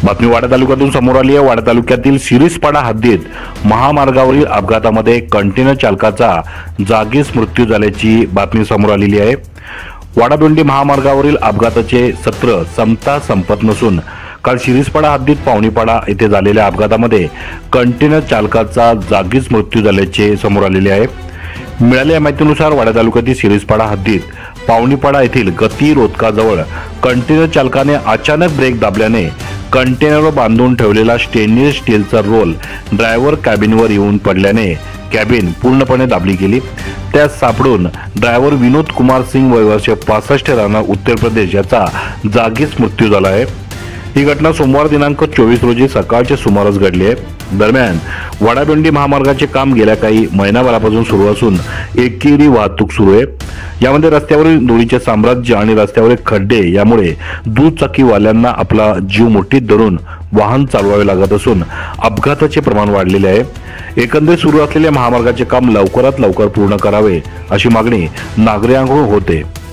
बातमी वाडा तालुक्यातून समोर आली आहे। वाडा तालुक्यातील सिरीसपाडा हद्दीत महामार्गावरील अपघातामध्ये कंटेनर चालकाचा जागीच मृत्यू झाल्याची बातमी समोर आलेली आहे। वाडा-दोंडी महामार्गावरील अपघाताचे सत्र संपत नसून काल सिरीसपाडा हद्दीत पावणीपाडा येथे झालेल्या अपघातामध्ये कंटेनर चालकाचा जागीच मृत्यू झाल्याचे समोर आलेले आहे। मिळालेल्या माहितीनुसार वाडा तालुक्यातील सिरीसपाडा हद्दीत पावणीपाडा येथील गती रोधकाजवळ कंटेनर चालकाने अचानक ब्रेक दाबल्याने कंटेनरवर बांधून ठेवलेला स्टेनलेस स्टीलचा रोल ड्रायव्हर कॅबिनवर येऊन पडल्याने कॅबिन पूर्णपणे दाबली गेली। त्यात सापडून ड्रायव्हर विनोद कुमार सिंग वय वर्ष 65 राहणार उत्तर प्रदेश याचा जागीच मृत्यू झाला आहे। ही घटना सोमवार दिनांक 24 रोजी सकाळच्या सुमारास घडली आहे। दरम्यान वाडा-दोंडी महामार्गाचे काम गेल्या काही महिनाभरापासून सुरू असून एकेरी वाहतूक सुरू आहे। यामध्ये रस्त्यावरील धुळीचे साम्राज्य आणि रस्त्यावरील खड्डे यामुळे दुचाकीवाल्यांना आपला जीव मुठीत धरून वाहन चालवावे लागत असून अपघाताचे प्रमाण वाढलेले आहे। एकंदरीत सुरू असलेल्या महामार्गाचे काम लवकरात लवकर पूर्ण करावे अशी मागणी नागरिकांकडून होते।